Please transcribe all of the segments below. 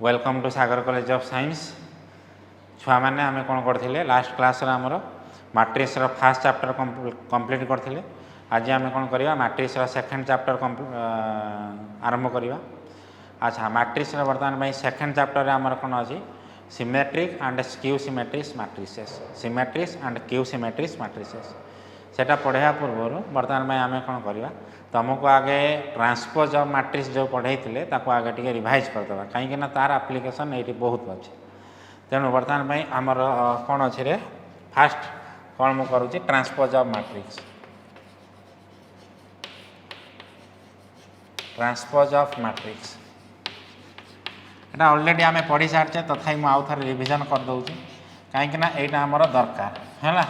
Welcome to Sagar college of science. छुआ मैंने आम कौन करते लास्ट क्लास आमर मैट्रिक्स फास्ट चैप्टर कंप्लीट करते। आज आम कौन करवा मैट्रिक्स सेकेंड चैप्टर आरंभ करवा। अच्छा, मैट्रिक्स बर्तमान सेकेंड चैप्टर आमर कौन अच्छी symmetric and skew symmetric matrices, symmetric and skew symmetric matrices सेटा पढ़ाया पूर्व बर्तमान आम कौन करवा तुमको आगे ट्रांसपोज ऑफ मैट्रिक्स जो पढ़े आगे टे रिवाइज करदे कहीं तार एप्लिकेशन ये बहुत अच्छे। तेणु बर्तमान आमर कौन अच्छे रे फास्ट कौन मुझे करुँच transpose of matrix, transpose of matrix एटा ऑलरेडी आम पढ़ी सारे तथा आउ थे रिविजन करदे कहीं यहाँ आमर दरकार है।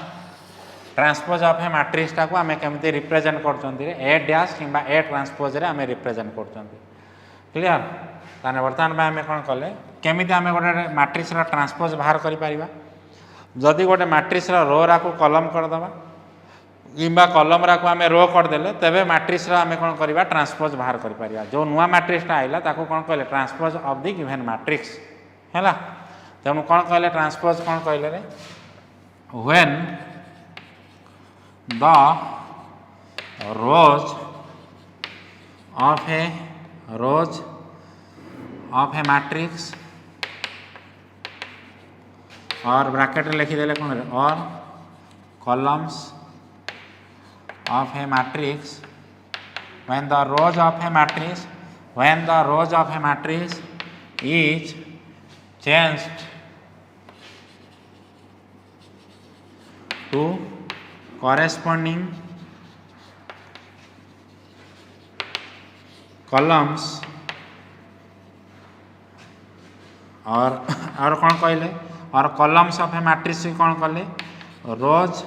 ट्रांसपोज ऑफ ए मैट्रिक्स टाक आम केमती रिप्रेजेंट कर ए डैश कि ए ट्रांसपोज रे आम रिप्रेजेंट कर क्लियर। ताने बर्तमान आम कौन कले केमिति आम गोटे मैट्रिक्स ट्रांसपोज बाहर करिपरिबा। जदि गोटे मैट्रिक्स रो रा को कलम करदे कि कलम रा को आम रो करदे तेबे मैट्रिक्स आम कौन करवा ट्रांसपोज बाहर करिपरिबा। जो नुआ मैट्रिक्सटा आइला ताको कौन कहले transpose of the given matrix है। तेणु कौन कहले ट्रांसपोज कौन कहले रे when the rows of a matrix और ब्रैकेट लिखिदेले कौन और columns of a matrix when the rows of a matrix is changed to corresponding columns और कौन कहले और कॉलम्स ऑफ ए मैट्रिक्स कौन कले रोज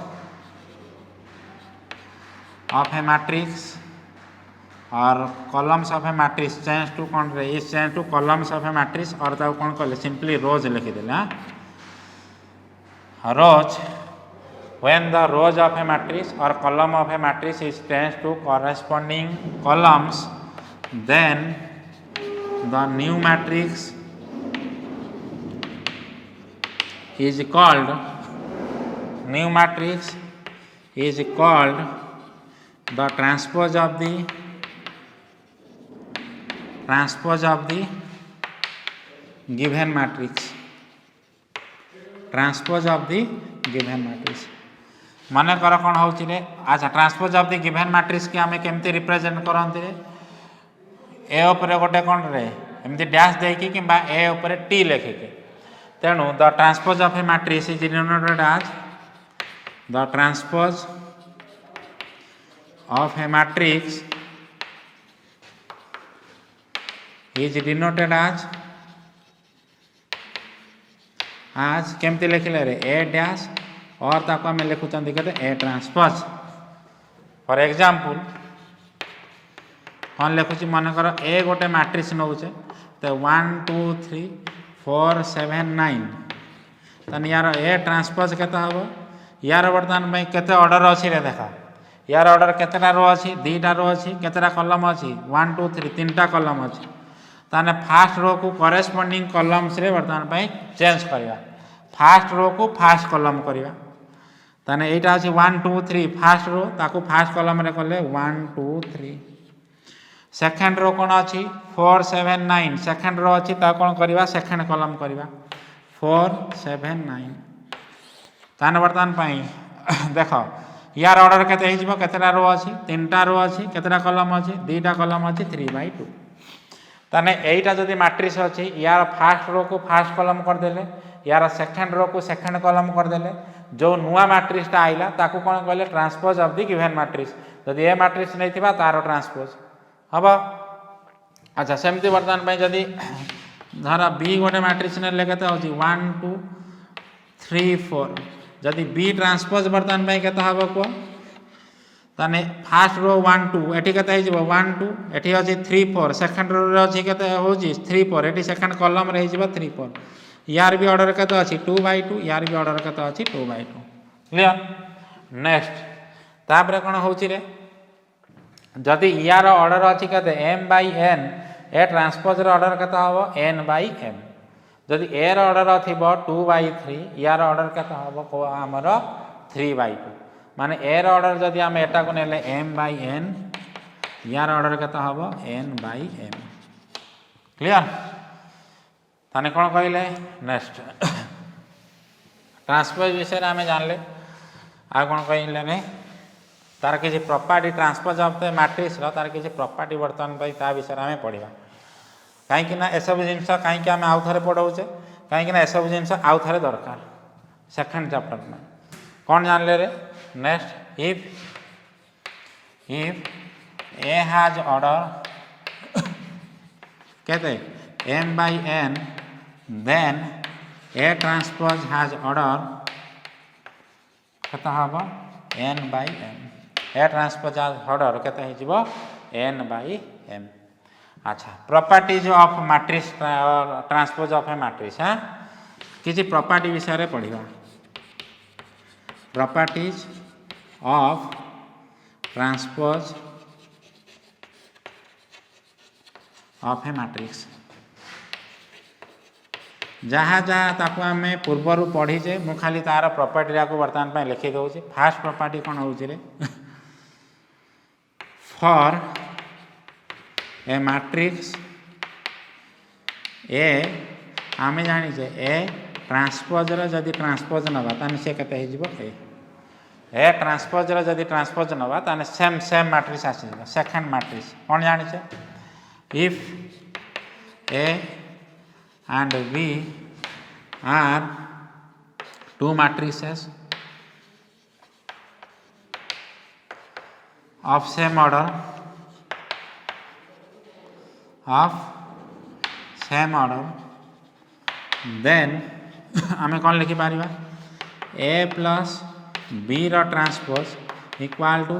ऑफ ए मैट्रिक्स और columns of a matrix change to कौन रे is change to columns of a matrix और ताको कौन कले सिंपली रोज लिखिदेले। Rows when the rows of a matrix or column of a matrix is changed to corresponding columns, then the new matrix is called the transpose of the given matrix, transpose of the given matrix। मन कर कौन हो अच्छा transpose of the given matrix की आम केमती represent करते ए उपरे गोटे कौन रे एमती डैश देकी कि ए उपरे टी लिखिके। तेणु the transpose of a matrix is denoted as the transpose of a matrix is denoted आज केमती लिखिले रे ए डैश और ताको आम लिखुंत कहते ए ट्रांसपोज। फॉर एग्जांपल कौन लिखुची मन कर ए गोटे मैट्रिक्स नौचे तो 1 2 3 4 7 9 तन यार ए ट्रांसपोज केते हम यार बर्तमान में केते ऑर्डर अच्छी रे देखा यार ऑर्डर केतेटा रो अच्छी 2टा रो अच्छी केतेटा कॉलम अच्छी 1 2 3 3टा कॉलम अच्छी ताने फास्ट रो को करेस्पोंडिंग कॉलम्स रे बर्तमान में चेंज करवा। फास्ट रो को फास्ट कॉलम करवा ताने एटा अछि 1 2 3 फास्ट रो ताको फास्ट कॉलम रे कले 1 2 3। सेकंड रो कोन अछि 4 7 9 सेकंड रो अछि ता कोन करबा सेकंड कॉलम करबा 4 7 9। ताने बर्तमान पई देखो यार ऑर्डर केते हे जिवो केतेटा रो अछि 3टा रो अछि केतेटा कॉलम अछि 2टा कॉलम अछि 3/2। ताने एटा जदी मैट्रिक्स अछि यार फास्ट रो को फास्ट कॉलम कर देले यार सेकंड रो को सेकंड कॉलम कर देले जो नुआ मैट्रिक्सटा आइला ताको कौन कहले transpose of the given matrix. जदि ए मैट्रिक्स नहीं थिबा तार ट्रांसपोज हम। अच्छा सेमती बर्तमान पे जदि धर बी गोटे मैट्रिक्स ने केते होची 1 2 3 4 जदि बी ट्रांसपोज बर्तमान पे केते हबो को ताने फास्ट रो 1 2 एठी केते हे जिवो 1 2 एठी अछि 3 4 सेकंड रो रे अछि केते होची 3 4 एठी सेकंड कॉलम रे जिवो 3 4 यार भी ऑर्डर केते अछि 2/2 यार भी ऑर्डर केते अछि 2/2 क्लियर। नेक्स्ट तापर कोन होची रे जदि यार ऑर्डर अच्छी कहते m/n ए ट्रांसपोज ऑर्डर केता हम n/m जदि ए ऑर्डर थी 2/3 यार ऑर्डर केते हम आमर 3/2 माने ए ऑर्डर जदि आम एटा को नेले m/n यार ऑर्डर केते हम n/m क्लियर ताने कौन कहले नेक्स्ट ट्रांसपोज विषय आम जानले आ कौन कहले तार किसी property transpose of the matrix तार किसी प्रॉपर्टी बर्तमान ता विषय आम पढ़ा कहीं एसबू जिनस कहीं आम आउ थे पढ़ाऊे कहीं एसबू जिनस आउ थे दरकार सेकेंड चैप्टर में कौन जानले रे next if A has order कहते m/n then A transpose has order केते हम n/m A transpose has order केते हो जिवो n/m अच्छा properties of matrix transpose of a matrix हाँ किसी प्रॉपर्टी विषय रे पढ़िबा properties of transpose of a matrix जहाँ जहाँ ताको आम पूर्वर पढ़ीचे मु खाली तार प्रॉपर्टी को बर्तमान पे लिखी दूसरी फास्ट प्रॉपर्टी कौन हो फॉर ए मैट्रिक्स ए आम जाचे ए ट्रांसपोजर जदि ट्रांसपोज नवा ताने से केते हो ए ट्रांसपोजर जदि ट्रांसपोज नवा ताने सेम सेम मैट्रिक्स आसी सेकेंड मैट्रिक्स कौन जाचे if A and B are two matrices of same order then आमे कौन लिखि पारिबा A plus B रो ट्रांसपोज इक्वल टू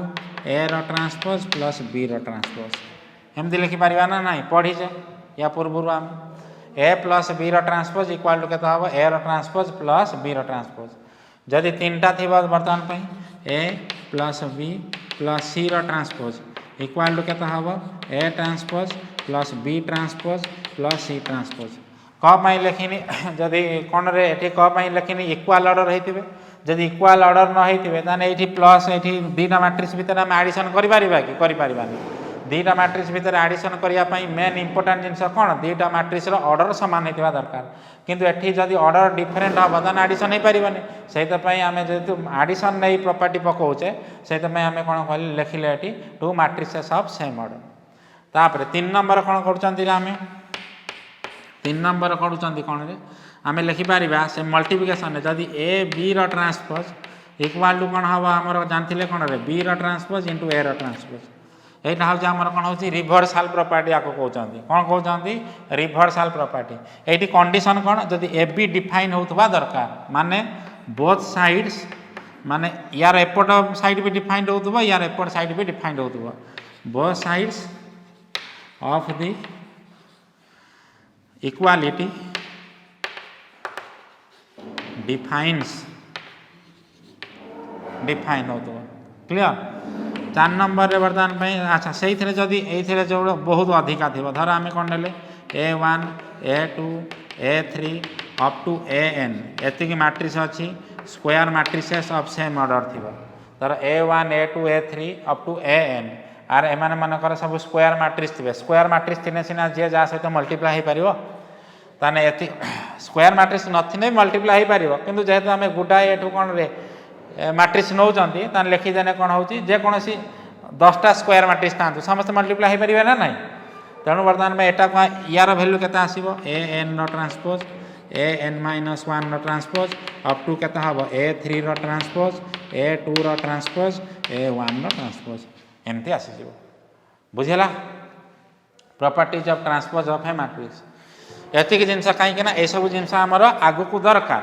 A रो ट्रांसपोज प्लस B रो ट्रांसपोज एमती लिखि पारिबा ना नहीं पढ़ीचे या पूर्व आम ए प्लस बी रो ट्रांसपोज इक्वल टू केते हम ए रो ट्रांसपोज प्लस बी रो ट्रांसपोज जदि तीनटा थी बर्तमान पे A plus B plus C रो ट्रांसपोज इक्वल टू केते हम A transpose plus B transpose plus C transpose कप लिखिनी जदि कौन रे एठी कप लिखिनी इक्वल ऑर्डर होइतिबे जदि इक्वल ऑर्डर न होइतिबे ताने एठी प्लस एठी दीटा मैट्रिक्स भीतर हम एडिशन करि परिबा कि करि परिबानी दीटा मैट्रिक्स भीतर एडिशन करने मेन इंपोर्टाट जिनस कौन दीटा मैट्रिक्स ऑर्डर सामान होता दरकार किंतु एठी जदि ऑर्डर डिफरेंट हम ताने एडिशन हो पारिबानी सेइतपई आमे जेतु एडिशन नहीं प्रॉपर्टी पकाउचे सेइतपई आमे कोन कहली लिखिले एठी two matrices of same order तापर 3 नंबर कोन करूचंती आमे 3 नंबर करूचंती कोन रे आमे लिखि पारिबा से मल्टीप्लिकेशन जदि ए बी रो ट्रांसपोज इक्वल टू कोन हबो हमर जानथिले कोन रे बी रो ट्रांसपोज इनटू ए रो ट्रांसपोज यहाँ हूँ आम कौन हो रिभर्साल प्रॉपर्टी आपको कहते कौन कहते रिभर्साल प्रॉपर्टी ये कंडीशन कौन जदि ए बी डिफाइन होता दरकार माने बोथ साइड्स माने यार एपट साइड भी डिफाइंड होता यार एपट साइड भी डिफाइंड होता both sides of the equality define होता क्लियर 4 नंबर रे बर्तमान अच्छा से जदि ये जो बहुत अधिका थी धर आम कौन ने A1 A2 A3 up to AN एतिक मैट्रिक्स अच्छी square matrices of same order थी धर A1 A2 A3 up to AN are एम मानकर सब स्क्वायर मैट्रिक्स थे स्क्वायर मैट्रिक्स थे सीना जी जहाँ सहित मल्टीप्लाई हो पार ताने स्क्वायर मैट्रिक्स नथिने मल्टीप्लाई हो पार किंतु जेहेतु आम गुडाए एठू कौन रे मैट्रिक्स नौचंती ताने लिखिदेने कौन होची जेकोसी 10टा स्क्वायर मैट्रिक्स था समस्त मल्टीप्लाई हो पारे ना नहीं तेणु बर्तमान में एटा यार भैल्यू केते आसीबो AN रो ट्रांसपोज AN-1 रो ट्रांसपोज अप टू केते हबो A3 रो ट्रांसपोज A2 रो ट्रांसपोज A1 रो ट्रांसपोज एमती आसी जीवो बुझेला properties of transpose of a matrix एतिक जिनस कहीं ना ए सब जिनस आमर आगु को दरकार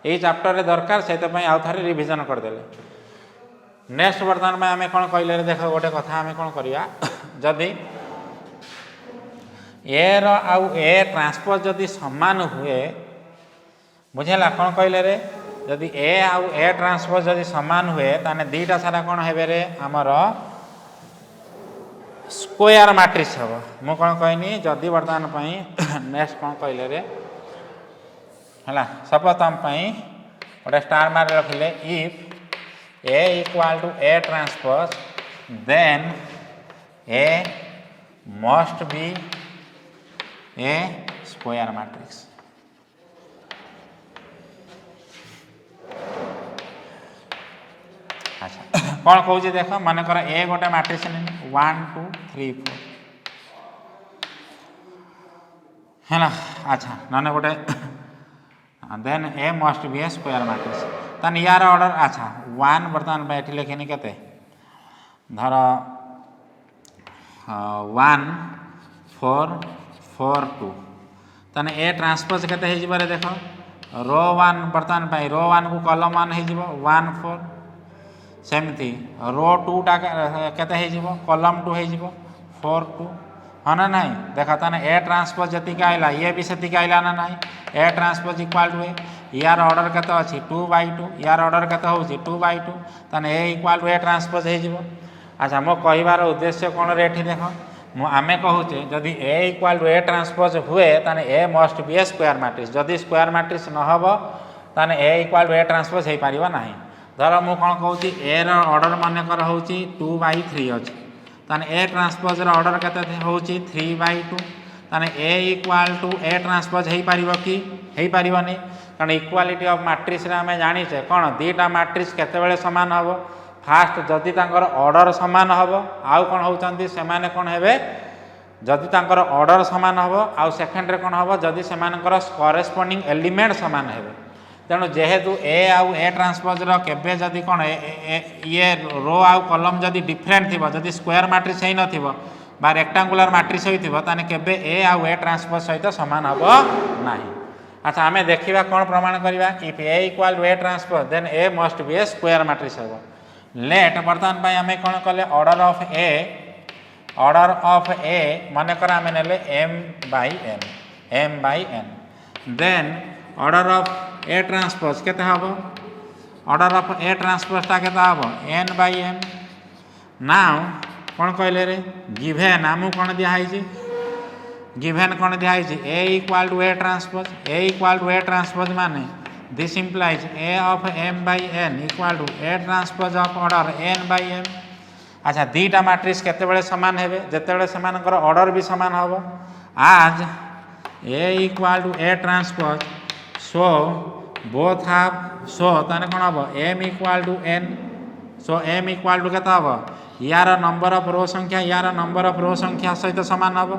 यही चैप्टर रे दरकार से आउ थे रिविजन करदेले नेक्स्ट बर्तमान में आम कौन कहले देख गोटे कथा आम कौन करवा जदि ए रो आउ ए ट्रांसपोज जदि समान हुए बुझेला कौन कहले रे जदि ए आउ ए ट्रांसपोज जदि समान हुए ताने दीटा सारा कौन हेबे रे आमर स्क्वायर मैट्रिक्स हम मु कौन कहनी जदि बर्तमान नेक्स्ट कौन कहले रे है सपोज तुम गोटे स्टार मार्क रखिले if A equal to A transpose then A must be a square matrix. अच्छा कौन कौन देख मनकर ए गोटे मैट्रिक्स 1 2 3 4 है। अच्छा ना गोटे then A must be a square matrix तान यार ऑर्डर। अच्छा 1 बर्तमान ये लिखिनी के धर 1 4 4 2 तान ए ट्रांसपोज के देख रो 1 बर्तमान रो 1 को कलम 1 हो 1 4 सेमती रो 2 टा के कलम 2 हो 4 2 हाँ ना नहीं देखा ताने ए ट्रांसपोज जी आइला ये भी से आइला ना नहीं ए ट्रांसपोज इक्वाल टू ए यार ऑर्डर केते अच्छी 2/2 यार ऑर्डर केते होची 2/2 ताने A equal to A transpose हो। अच्छा मो कहबार उद्देश्य कौन रे देख आमे कहूचे जदि A equal to A transpose हुए ताने A must be a square matrix जदि स्क्वायर मैट्रिक्स न हो ताने A equal to A transpose हो पारिबा नाही। धर मु कौन कहूची ए रो ऑर्डर मानकर होची 2/3 अच्छी ताने ए ट्रांसपोज ऑर्डर केते होची 3/2 ताने A equal to A transpose हो पारिबो कि हो पारिबनी कारण इक्वालिटी ऑफ मैट्रिक्स रे आमे जानिचे कोन दीटा मैट्रिक्स केतेबेले समान हबो फास्ट जदि तांकर ऑर्डर समान हबो आउ कोन होचंती से माने कोन हेबे जदि तांकर ऑर्डर समान हबो आउ सेकंड रे कोन हबो जदि से मानकर करेस्पोंडिंग एलिमेंट समान हेबे। तेणु जेहेतु ए आउ ए ट्रांसपोज केबे जदि कौन ये रो आउ कलम जदि डिफरेंट थी जदि स्क्वायर मैट्रिक्स ही नथिबो बा रेक्टांगुलर मैट्रिक्स होइथिबो ताने केबे ए आउ ए ट्रांसपोज सहित समान हबो नाही। अच्छा आमे देखिबा कौन प्रमाण करिबा if A equal to A transpose then A must be a square matrix हबो। लेट बर्तमान पई आमे कोन कले ऑर्डर ऑफ ए माने कर आमे नेले m by n then order of A transpose केते हबो ऑर्डर ऑफ ए ट्रांसपोज ता केते हबो n by m। नाउ कौन कहले रे गिवेन आमु कौन दिया है गिवेन कौन दिया है A equal to A transpose माने this implies A of m by n equal to A transpose of order n by m। अच्छा दीटा मैट्रिक्स केतेबेले समान हेबे जेतेबेले समानकर ऑर्डर भी समान हबो आज A equal to A transpose so both have so ताने कौन हम m equal to n so m equal to केता हम यार नंबर ऑफ रो संख्या यार नंबर ऑफ रो संख्या सहित समान हम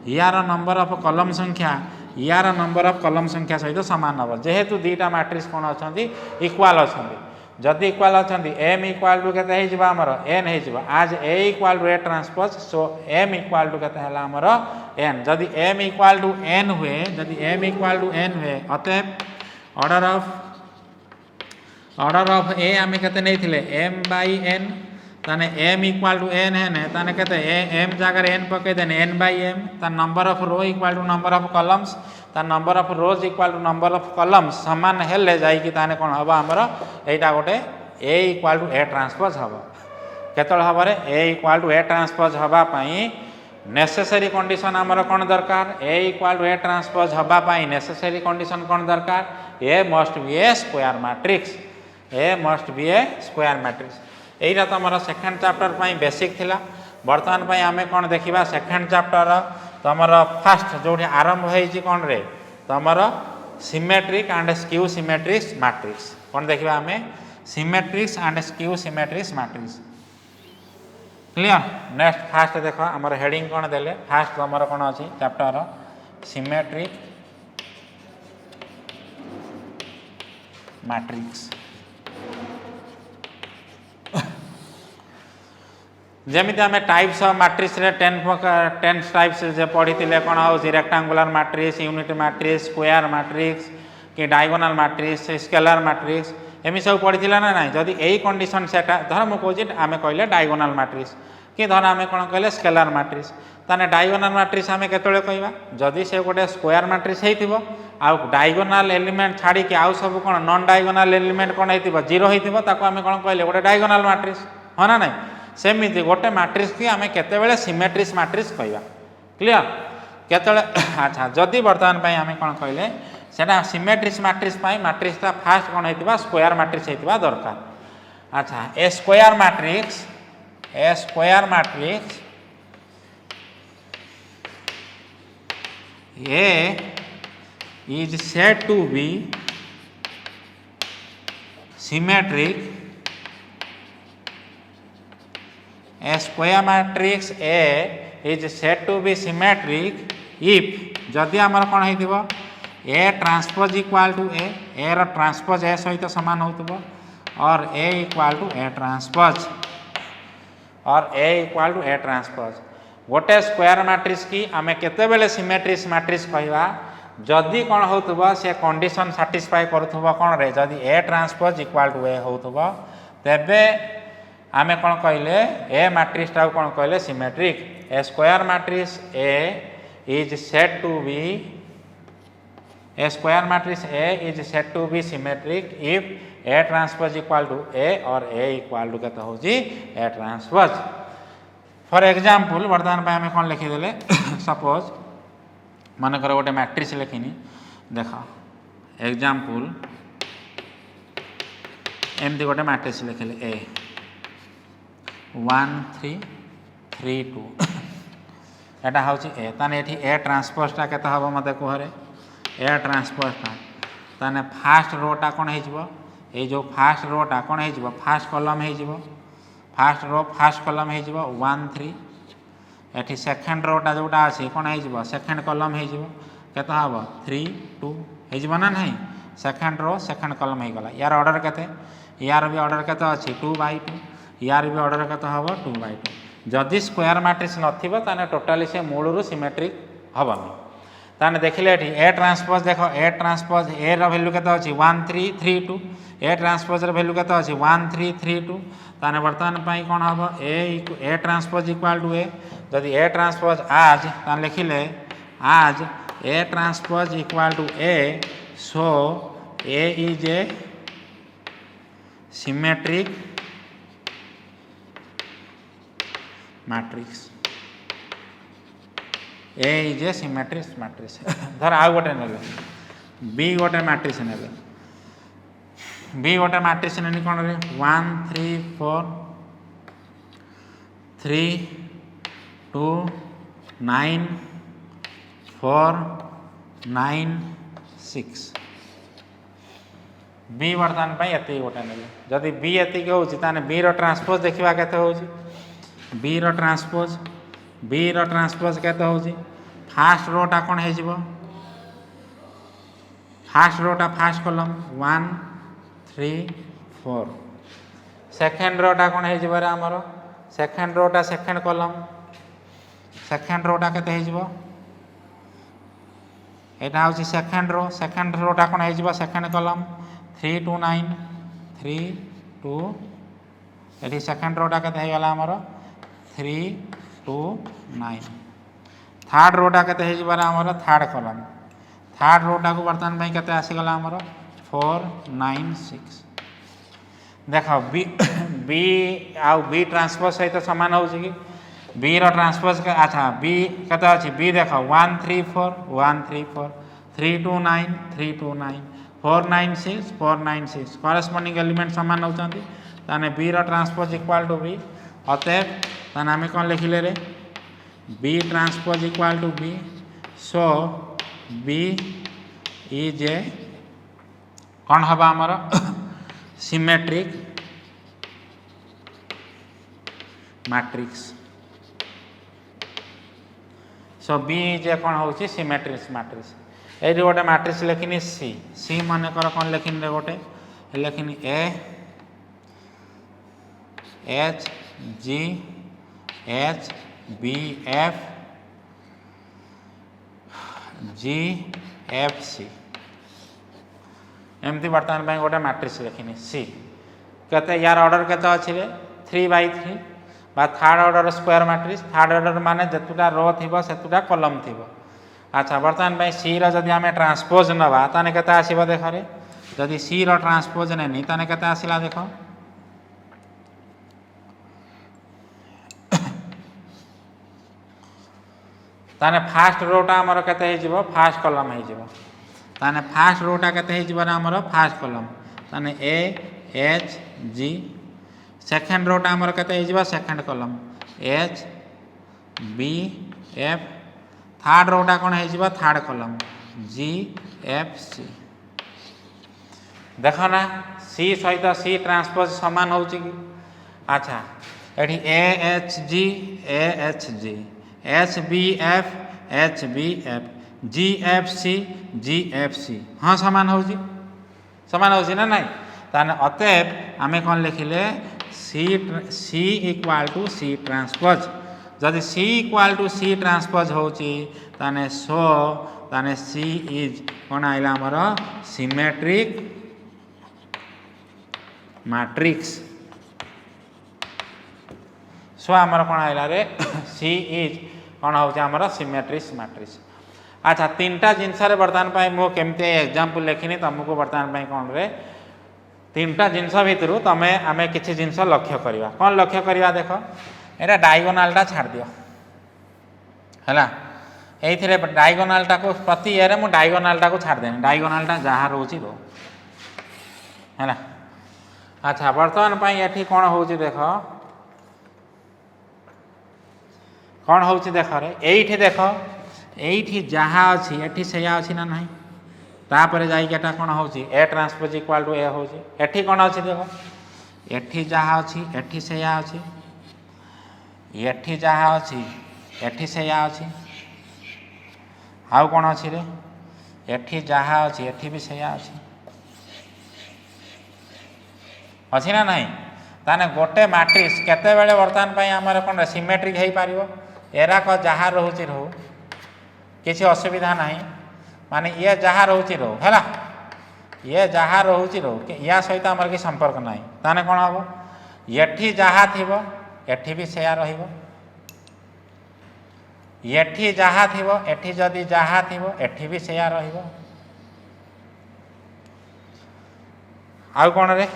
यार नंबर ऑफ कलम संख्या यार नंबर ऑफ कलम संख्या सहित समान हम जेहेतु दीटा मैट्रिक्स कौन अच्छा इक्वाल अच्छा जदि इक्वाल अच्छा m इक्वल टू केते हेजिबा हमर n हेजिबा आज a equal to a transpose so m equal to केते हला हमर n जदि m इक्वल टू n हुए जदि m इक्वल टू n हुए अतएव ऑर्डर ऑफ a आमे केते नैथिले m by n ताने m इक्वल टू n है ने ताने केते m जागर n पके देने n by m ता number of row equal to number of columns ता number of rows equal to number of columns समान हेले जाई कि ताने कोन हबा हमर एटा गोटे a equal to a transpose हबा केतल हबरे a equal to a transpose हबा पई नेसेसरी कंडीशन हमर कोन दरकार a equal to a transpose हबा पई नेसेसरी कंडीशन कोन दरकार a must be a square matrix एटा तो मोर सेकेंड चैप्टर पई बेसिक थिला वर्तमान पई आमे कोन देखिबा सेकेंड चैप्टर तमर फर्स्ट जोठी आरंभ होईची कोन रे तमर सिमेट्रिक एंड स्क्यू सिमेट्रिक्स मैट्रिक्स कोन देखिबा आमे symmetric and skew सिमेट्रिक्स matrix clear. Next first देखो हमर हेडिंग कोन देले फास्ट तमर कोन अछि चैप्टर सिमेट्रिक मैट्रिक्स जमीती आम टाइप्स ऑफ मैट्रिक्स रे 10 टाइप्स जे पढ़ी कौन हो rectangular matrix unit matrix square matrix कि डायगोनल मैट्रिक्स स्केलर मैट्रिक्स एमि सब पढ़ी ना ना जदि यही कंडीशन से धर मुझे आम कहले डायगोनल मैट्रिक्स कि धर आम कौन कहले स्केलर मैट्रिक्स ताने डायगोनल मैट्रिक्स आम केतले कहवा जदि से गोटे स्क्वायर मैट्रिक्स होइथिबो आउ डायगोनल एलिमेंट छाड़ी कि आउ सब कौन नॉन डायगोनल एलिमेंट कौन होइथिबो जीरो होइथिबो ताको आम कौन कहले गोटे डायगोनल मैट्रिक्स हाँ ना नहीं सेमती गोटे मैट्रिक्स की आम केतेबेले सिमेट्रिक्स मैट्रिक्स कहवा क्लियर केतले। अच्छा जदि वर्तमान आम कौन कहले सेटा सिमेट्रिक्स मैट्रिक्स मैट्रिक्सटा फास्ट कौन होता स्क्वायर मैट्रिक्स होता दरकार। अच्छा a square matrix A is said to be symmetric. A square matrix A is said to be symmetric if जदि आमर कौन हो A transpose equal to A रो ट्रांसपोज A सहित समान हो और A equal to A transpose गोटे स्क्वायर मैट्रिक्स की आम केतेबेले सिमेट्रिक्स मैट्रिक्स कहवा जदि कौन हो से कंडीशन साटिस्फाई करुवा कौन रे जदि A transpose equal to A हो तेबे आम कौन कहले ए मैट्रिक्सटा कौन कहले symmetric. A square matrix A is said to be symmetric if A transpose equal to A और ए इक्वाल टू केते होजी ए ट्रांसपोज। फॉर एग्जांपल वर्तमान आम कौन लिखिदे सपोज मनकर गोटे मैट्रिक्स लिखिनी देख एग्जांपल एमती गोटे मैट्रिक्स लिखिले ए 1 3 3 2 एटा हूँ ए ताने एठी ए ट्रांसपोजटा केते हबो मते कहरे ए ट्रांसपोजटा ताने फास्ट रोटा कौन हो जो फास्ट रोटा कौन हो फास्ट कॉलम हो फास्ट रो फास्ट कॉलम हो 1 3 एठी सेकंड रोटा जोटा अच्छी कौन हो सेकंड कॉलम हो 3 2 हो ना नहीं सेकंड रो सेकंड कॉलम हो गला यार ऑर्डर केते यार भी ऑर्डर केते अच्छी 2/2 यार भी ऑर्डर केते हम 2/2 जदि स्क्वायर मैट्रिक्स नथिबो ताने टोटाली से मूलरू सिमेट्रिक हबनी ताने देखिले एठी ए ट्रांसपोज देखो ए ट्रांसपोज ए रो वैल्यू केते अछि 1 3 3 2 ए ट्रांसपोज रो वैल्यू केते अछि 1 3 3 2 ताने वर्तमान पई कोन हबो A transpose equal to A जदि ए ट्रांसपोज आज ताने लिखिले आज A transpose equal to A so A is a symmetric matrix A is a symmetric matrix धर आउ गोटे नेले बी गोटे मैट्रिक्स नेले बी गोटे मैट्रिक्स नेनी कौन रे 1 3 4 3 2 9 4 9 6 बी वर्तमान पर एति गोटे नेले जदि बी एति होउची ताने बी रो ट्रांसपोज देखिबा केते होउची बी रो ट्रांसपोज केते होउची फास्ट रोटा कौन हो फास्ट रोटा फास्ट कॉलम 1 3 4 सेकंड रोटा कौन हो आमर सेकंड रोटा सेकंड कॉलम सेकंड रोटा केते हो एटा होची सेकंड रोटा कौन हो सेकंड कॉलम 3 2 9 3 2 एटी सेकंड रोटा केते हो गला आमर 3 2 9 थर्ड रोटा केते हो आमर थर्ड कॉलम थर्ड रोटा को बर्तमान में केते आसीगला आमर 4 9 6 देख बी बी आउ बी ट्रांसपोज सहित सामान हो कि बी रो ट्रांसपोज के अच्छा बी केते अछि बी देख 1 3 4 1 3 4 3 2 9 3 2 9 4 9 6 4 9 6 कॉरेस्पोंडिंग एलिमेंट सामान होचंती ताने बी रो ट्रांसपोज इक्वल टू बी अतएव ताने आमे कोन लिखिले रे B transpose equal to B so B is a कौन हबा आमर symmetric matrix so B is a कौन होची सिमेट्रिक्स मैट्रिक्स ए गोटे मैट्रिक्स लिखिनी सी सी मन कर कौन लिखिनी रे गोटे लिखिनी A H G H B F G F C एमती बर्तमान में गोटे मैट्रिक्स लिखिनी सी केते यार ऑर्डर केते अछि रे 3/3 बा third order square matrix third order माने जतुटा रो थिबो सेतुटा कॉलम थिबो। अच्छा बर्तमान में सी रो जदि आमे ट्रांसपोज नबा ताने केते आसीबो देख रे जदि सी रो ट्रांसपोज नेनी ताने केते आसीला देखो ताने फास्ट रोटा आमर केते हो फास्ट कॉलम हो ताने फास्ट रोटा केते हो आमर फास्ट कलम ताने ए एच जी सेकेंड रोटा आमर केते हो सेकेंड कलम एच बी एफ थर्ड रोटा कौन हो थर्ड कलम जी एफ सी देख ना सी सहित सी ट्रांसपोज सामान हो अच्छा ये H G H B F G F C हाँ सामान हो ना नाई ताने अतएव आमे कौन लिखिले C equal to C transpose जदि C equal to C transpose होची ताने सो ताने सी इज कौन आइला हमर सिमेट्रिक मैट्रिक्स सो आमर कौन आइला रे सी इज कौन हो आमर सिमेट्रिक्स मैट्रिक्स अच्छा तीनटा जिनस बर्तमान मु केमती एग्जांपल लिखिनी तुमको बर्तमान कौन रे तीनटा जिनस भितर तुम आम किसी जिनस लक्ष्य करवा कौन लक्ष्य करवा देख यहाँ डायगोनालटा छाड़ दियो है ये डायगोनालटा को प्रति इयर मुझे डायगोनालटा को छाड़देनी डायगोनालटा जहाँ रोचे रो है अच्छा बर्तमान ये कौन हो देख कौन हो देख रे ये देख ये जहाँ अच्छी ये से अच्छी ना नहीं तापर जाटा कौन हो A transpose equal to A हो कौन अच्छी देख ये जहाँ अच्छी एठी से अच्छी एठी जहाँ अच्छी एठी से अच्छी आउ कौन अच्छी रे एठी जहाँ अच्छी एठी भी से अच्छी ना नहीं ताने गोटे मैट्रिक्स केते बेले बर्तमान आमर कौन सिमेट्रिक हो पार एराक जहाँ रोचे रो किसी असुविधा नहीं माने ये जहाँ रोचे रो है ये जहाँ रोचे रो या सहित आमर कि संपर्क ना ताने कौन हम ये जहाँ थी एठी भी सेया रहिबो एठी जहाँ थी एठी जदि जहाँ थी एठी भी सेया रहिबो आउ कौन रे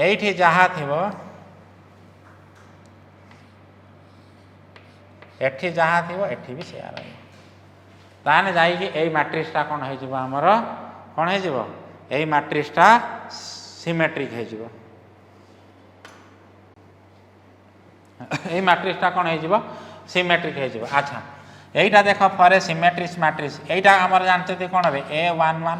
एठी जहाँ थी एठी जहाँ थी एठी भी सेया रहिबो ताने जाइए यही मैट्रिक्सटा कौन हो आमर कौन हो मैट्रिक्सटा सिमेट्रिक हो यही मैट्रिक्सटा कौन हो सिमेट्रिक हो अच्छा यहीटा देख फॉर सिमेट्रिक्स मैट्रिक्स यहीटा आमर जानते कौन रे A11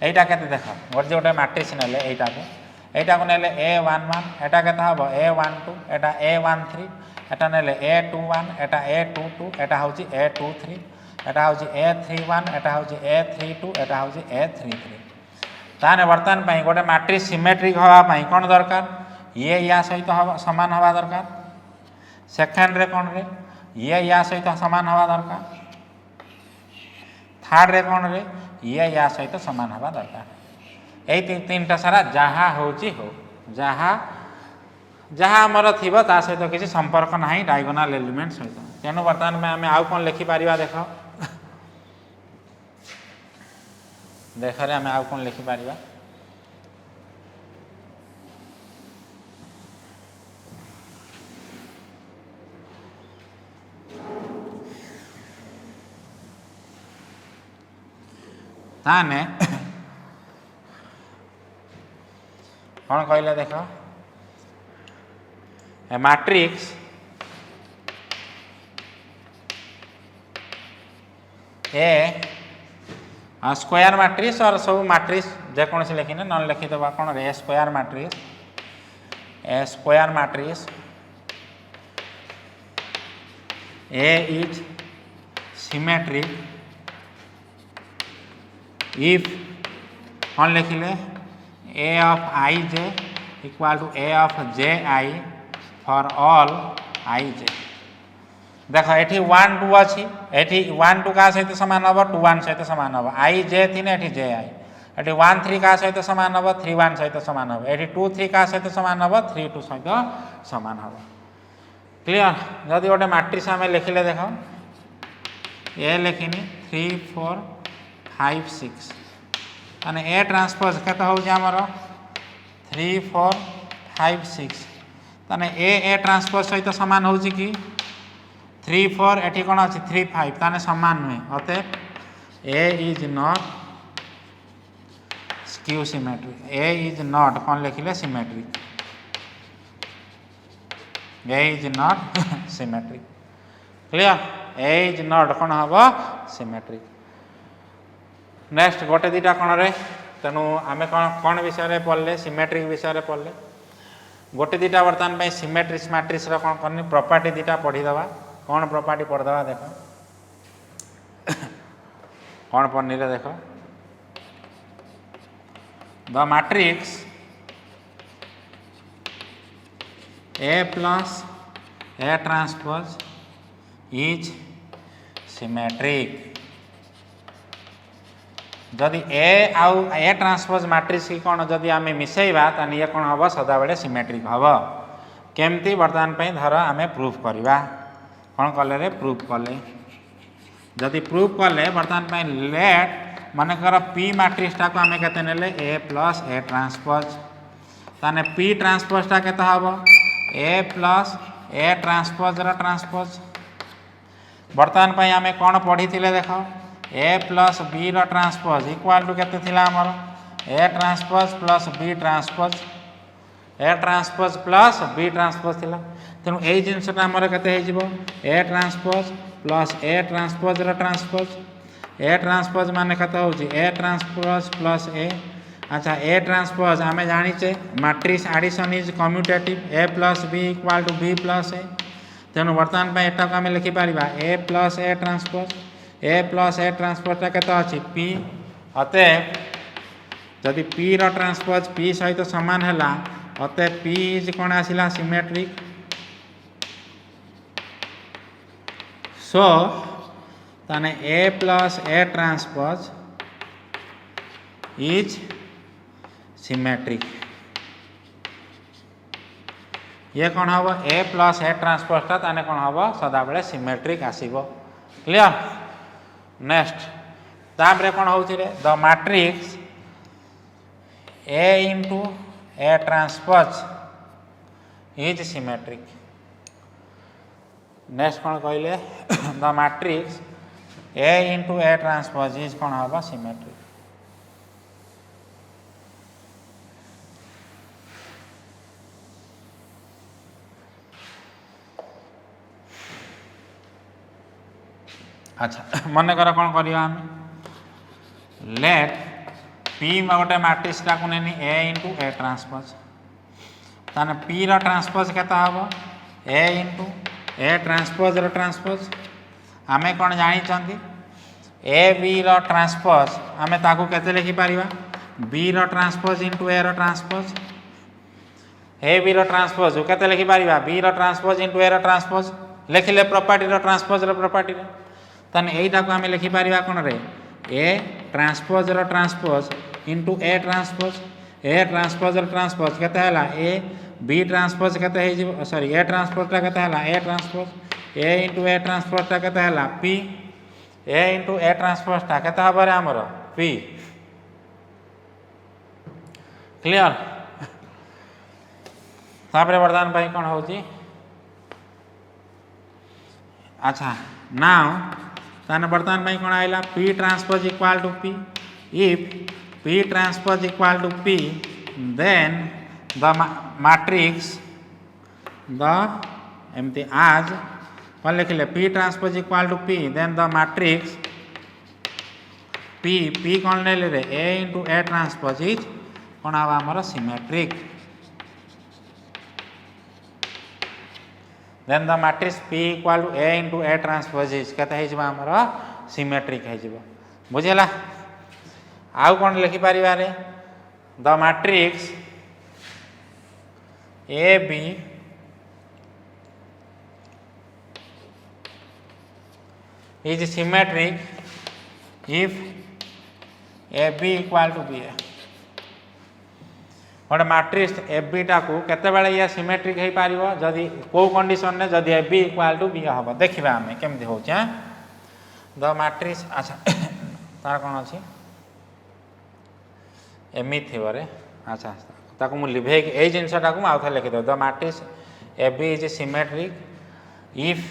यहीटा के देख गोटे गोटे मैट्रिक्स ने यहीटा को नेले A11 एटा के हम A12 एटा A13 एटा नेले A21 एटा A22 एटा हूँ A23 एटा हूँ A31 एटा हूँ A32 एटा हूँ A33 ताने बर्तमान गोटे मैट्रिक्स सिमेट्रिक होगापाई कौन दरकार ये या सहित सामान हवा दरकार सेकेंड रे कौन रे ये या सहित सामान हवा दरकार थर्ड रे कौन रे ये या सहित सामान हवा दरकार यही तीनटा सारा जहाँ हो जहाँ जहाँ आमर थी सहित किसी संपर्क ना डायगोनाल एलिमेंट सहित तेणु बर्तमान में आम आउ कौन लिखिपर देख देख रे आम आउ कौन लिखिपर ताने कौन कहले देख A matrix A square matrix और सब मैट्रिक्स जेकोसी लिखिने न लिखिदेवा कौन रे square matrix A is symmetric if कौन लिखिले A of i j equal to A of j i for all i j देख ये 1 2 अच्छी ये 1 2 क्या सहित सामान हम 2 1 सहित सामान हम आई जे थी ये जे आई ये 1 3 क्या सहित सामान हम 3 1 सहित सामान हम ये 2 3 क्या सहित सामान हम 3 2 सहित सामान हम क्लियर जदि गोटे मैट्रिक्स आम लिखिले देख ए लिखिनी 3 4 5 6 माने ए ट्रांसपोज केते होउची हमर 3 4 5 6 ताने ए ट्रांसपोज सहित सामान होउची कि 3 4 एठी कोन अछि 3 5 ताने समान नुहे अतः A is not skew symmetric A is not कौन लिखिले symmetric A is not symmetric clear A is not कौन हम सिमेट्रिक नेक्स्ट गोटे दीटा कौन रे तेणु आम कौन विषय पढ़ले सिमेट्रिक विषय पढ़ले गोटे दीटा बर्तमान सिमेट्रिक्स मैट्रिक्स कौन करनी प्रॉपर्टी दीटा पढ़ीदवा कौन प्रॉपर्टी पढ़ीदवा देख कौन पढ़नी रे देख the matrix A plus A transpose is symmetric जदि ए आउ ए ट्रांसपोज मैट्रिक्स की कौन जदि आम मिसेबा तान ये कौन हम सदा बेले सिमेट्रिक हम केमती बर्तमान धर आम प्रूफ करवा कौन कले रे प्रूफ कले जदि प्रूफ कले बर्तमान लेट मानकर पी मैट्रिक्सटा को आम के ए प्लस ए ट्रांसपोज ताने पी ट्रांसपोजटा के हम A plus A transpose transpose बर्तमान आम कौन पढ़ी देख A plus B transpose equal to केते थिला हमर A transpose plus B transpose A transpose plus B transpose थिला तेणु यही जिनसटा आमर केते हो A transpose plus A transpose transpose A transpose मान केते होची ए ट्रांसपोज प्लस ए अच्छा ए ट्रांसपोज आम जानीचे matrix addition is commutative A plus B equal to B plus A तेणु बर्तमान एटा को आम लिखिपर A plus A transpose A plus A ट्रांसपोजटा केते अच्छी पी अतएव जदि पी ट्रांसपोज पी सहित सामान है अतएव पी इज कौन आसला सिमेट्रिक सो ताने A plus A transpose is symmetric ये कौन हम ए प्लस ए ट्रांसपोजटा ताने कौन हम सदा बेले सिमेट्रिक आसीबो क्लियर नेक्स्ट तापर कौन हो the matrix A into A transpose is symmetric next कौन कहले the matrix A into A transpose is कौन हम सिमेट्रिक अच्छा मन कर कौन करवा लेट पी गोटे मैट्रिक्सटा को नेनी ए इंटू ए ट्रांसपोज ताने पी ट्रांसपोज केता हम A into A transpose transpose आम कौन जानी ए बी ट्रांसपोज आम ताकू केते लिखिपर B transpose into A transpose A B transpose केते लिखिपर B transpose into A transpose लिखिले प्रॉपर्टी ट्रांसपोज प्रॉपर्टी ताने एटा को आम लिखिपर कौन रे A transpose transpose into A transpose transpose केते हला ए बी ट्रांसपोज केते हो सॉरी ए ट्रांसपोजटा केते हला ए ट्रांसपोज ए इंटू ए ट्रांसपोजटा केते हला पी ए इंटू ए ट्रांसपोजटा केते हबो रे हमर पी क्लियर तापर वर्तमान भाई कौन होची अच्छा नाउ ताने बर्तमान में कौन आइला P transpose equal to P if P transpose equal to P then the matrix the एमती आज कौन लिखिले P transpose equal to P then the matrix P कौन ले रे A into A transpose is कौन हम आमर symmetric then the matrix P equal to A into A transpose is केते आमर सिमेट्रिक हो बुझेला आउ कौन लिखिपर रे the matrix A B is symmetric if A B equal to B A गोटे मैट्रिक्स ए बीटा को केते बेले या सिमेट्रिक हो पार जदि कौ कंडीशन ने जदि A B equal to B हम देखा आम केमती हो द मैट्रिक्स अच्छा तार कौन अच्छी एमती थी रे अच्छा ताको मु लिभे यही जिनसटा को आउ थे लिखिदेव the matrix A B is symmetric if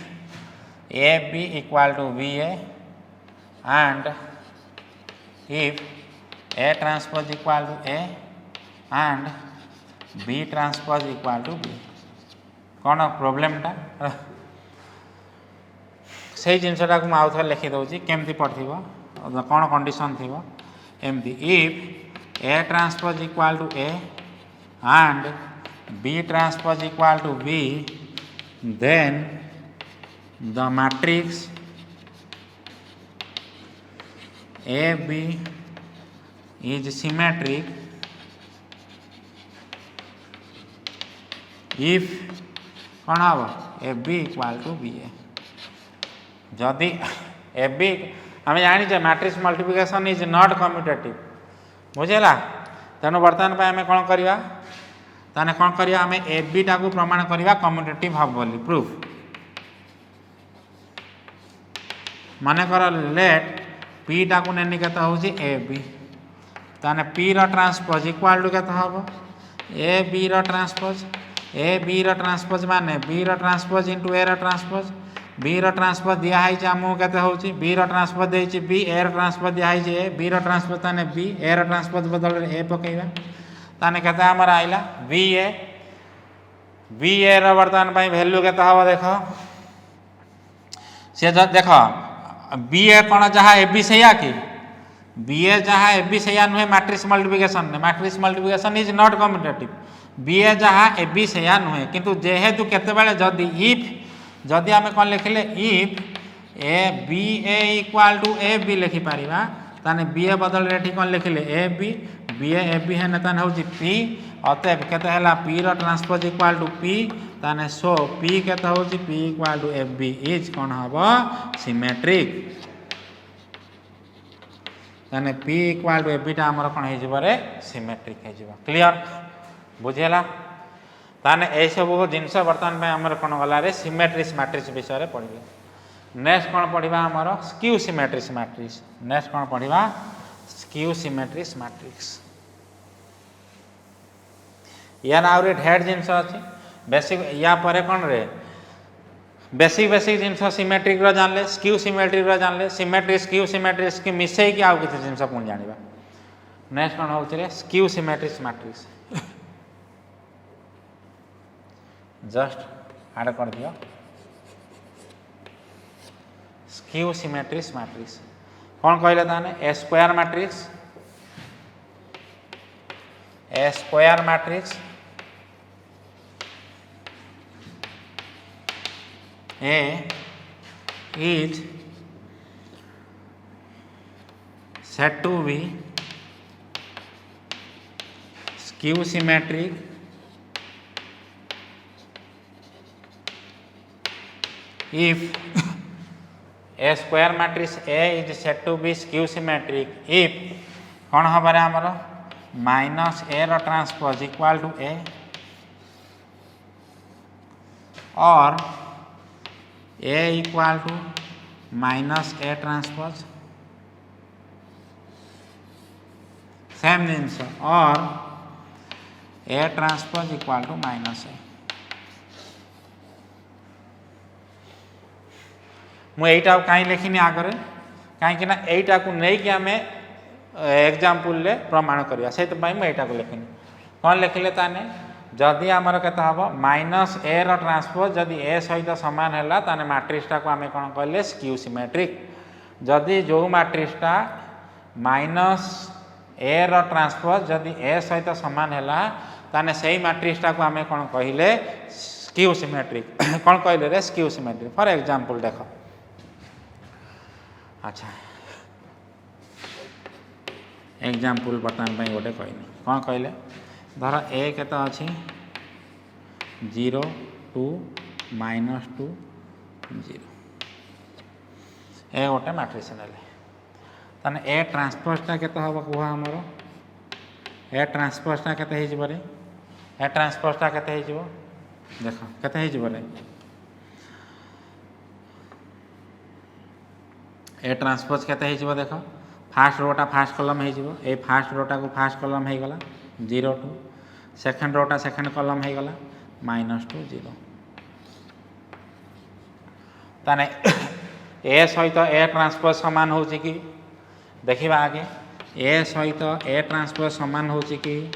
A B equal to B A and if A transpose equal to A and B transpose equal to B कौन प्रोब्लेमटा से जिनटा को आउ थे लिखिदे केमती पढ़ो कौन कंडीशन थी एमती if A transpose equal to A and B transpose equal to B then the matrix AB is symmetric if कौन हम AB equal to B A जदि AB आम जाने matrix multiplication is not commutative बुझेगा तेणु बर्तमान आम कौन करवा ताने कौन करवा आम AB टा को प्रमाण करवा कम्यूटेटिव हम बोली प्रूफ मन कर लेट P टा को नेनी केते होची AB ताने P रो ट्रांसपोज इक्वल टू केते हबो AB रो ट्रांसपोज AB रो ट्रांसपोज माने B रो ट्रांसपोज इनटू A रो ट्रांसपोज B रो ट्रांसपोज दिया है हमको केते होची B रो ट्रांसपोज देछि B A रो ट्रांसपोज दिया है A B रो ट्रांसपोज ताने B A रो ट्रांसपोज बदल A पकेइबा ताने केते हमर आइला VA रो वर्तमान पई वैल्यू केते हबो देखो से देखो BA कौन जहाँ AB सैया कि BA जहाँ AB सैया नुहे matrix multiplication is not commutative BA जहाँ AB सैया नुहे किंतु जेहेतु केतेबेले जदि इफ जदि आम कौन लिखिले if BA equal to AB लिखि पारिबा ताने BA बदल रे कौन लिखिले AB BA AB है ताने होची P अतएव केते हला P रो ट्रांसपोज इक्वल टू P ताने सो P केते होची P equal to FB is कौन हबो सिमेट्रिक ताने P इक्वल टू FB टा हमर कौन हे जिवो रे सिमेट्रिक हे जिवो क्लियर बुझेला ताने ए सब जिनस वर्तमान में हमर कौन गला रे सिमेट्रिक मैट्रिक्स विषय रे पढिबे नेक्स्ट कौन पढ़िबा हमर स्क्यू सिमेट्रिक मैट्रिक्स नेक्स्ट कौन पढ़िबा स्क्यू सिमेट्रिक मैट्रिक्स यार आउरे ढेर जिनस अच्छी बेसिक या परे कौन रे बेसिक जिनस सिमेट्रिक रो जानले स्क्यू सिमेट्रिक रो जानले सिमेट्रिक स्क्यू सिमेट्रिक की मिसई कि आउ किछि जिनस पुन जानिबा नेक्स्ट कौन होउछ रे skew symmetric matrix just add कर दियो स्क्यू सिमेट्रिक मैट्रिक्स कौन कहले ताने a square matrix A is said to be skew symmetric if A square matrix A is said to be skew symmetric if कौन हमारे हमारा माइनस A रो transpose equal to A और A equal to minus A transpose same जिनस और A transpose equal to minus A मुझा कहीं लिखिनी आगे कहीं यहीटा को लेकिन आम एग्जाम्पल प्रमाण करवा से मुझा को लिखिनी कौन लिखिले ताने जदि आमर केते हम माइनस A रो ट्रांसपोज जदि A सहित सामान है ताने मैट्रिक्सटा को आम कौन कहले स्क्यू सिमेट्रिक जदि जो मैट्रिक्सटा माइनस A रो ट्रांसपोज जदि A सहित सामान है ताने सही मैट्रिक्सटा को आम कौन कहले स्क्यू सिमेट्रिक कौन कहले रे स्क्यू सिमेट्रिक फॉर एग्जांपल देख अच्छा एग्जांपल बर्तमान गोटे कहनी कौन कहले धर A केते अच्छी 0 2 -2 0 ए गोटे मैट्रिक्स नेले ताने A ट्रांसपोजटा केते हबो कुहा हमर A ट्रांसपोजटा केते हे जिवो रे A ट्रांसपोजटा केते हे जिवो देखो केते हे जिवो रे A ट्रांसपोज केते हे जिवो देखो फास्ट रोटा फास्ट कॉलम हे जिवो ए फास्ट रोटा को फास्ट कॉलम हे गला 0 2 सेकंड रोटा सेकंड कॉलम हे गला -2 0 ताने A सहित A ट्रांसपोज समान होची कि देखिबा आगे ए सहित ए ट्रांसपोज सामान हो कि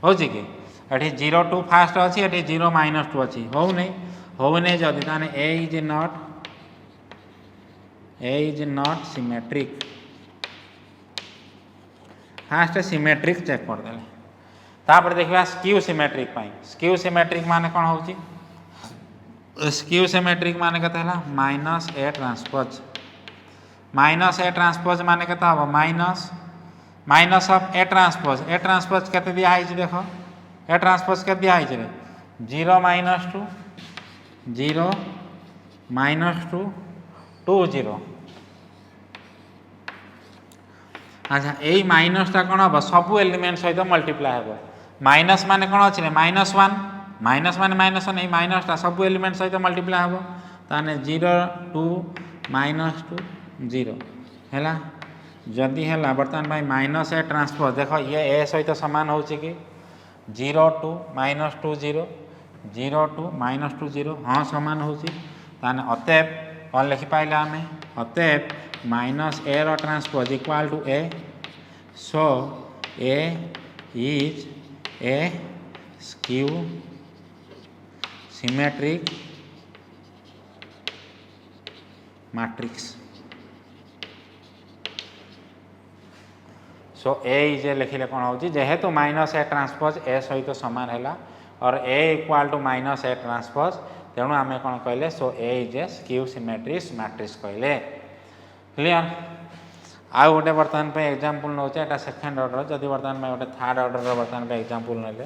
ये 0 टू फास्ट अच्छी ये 0 माइनस 2 अच्छी होने जदि ताने A is not symmetric first symmetric check करदे तापर देखा स्क्यू सिमेट्रिक स्क्यू सिमेट्रिक माने कौन हो स्क्यू सिमेट्रिक माने केते हला माइनस ए ट्रांसपोज माने केते हबो माइनस ऑफ ए ट्रांसपोज केते दिया है देखो ए ट्रांसपोज के दिया है 0 माइनस 2 0 माइनस 2 2 0 अच्छा यही माइनसटा कौन हम सब एलिमेंट सहित मल्टीप्लाई हे माइनस माने कौन अच्छे -1 माइनस माने -1 यही माइनसटा सब एलिमेंट सहित मल्टीप्लाई हे ताने 0 2 माइनस 2 0 है जदि है बर्तमान भाई माइनस ए ट्रांसपोज देख ये ए सहित सामान हो कि 0 2 माइनस 2 0 0 2 माइनस 2 0 हाँ सामान हो अतएव कौन लिखिपारे आम अतएव माइनस ए रो transpose equal to A so A is a skew symmetric matrix so A is A लिखिले कौन हो जेहेतु माइनस ए ट्रांसपोज ए सहित सामान है और A equal to minus A transpose तेणु आम कौन कहले so A is a skew symmetric matrix कहले क्लियर आउ गोटे बर्तमान पे एग्जांपल नौचे एटा सेकेंड ऑर्डर जदि बर्तमान में गोटे थर्ड ऑर्डर बर्तमान पे एग्जांपल नेले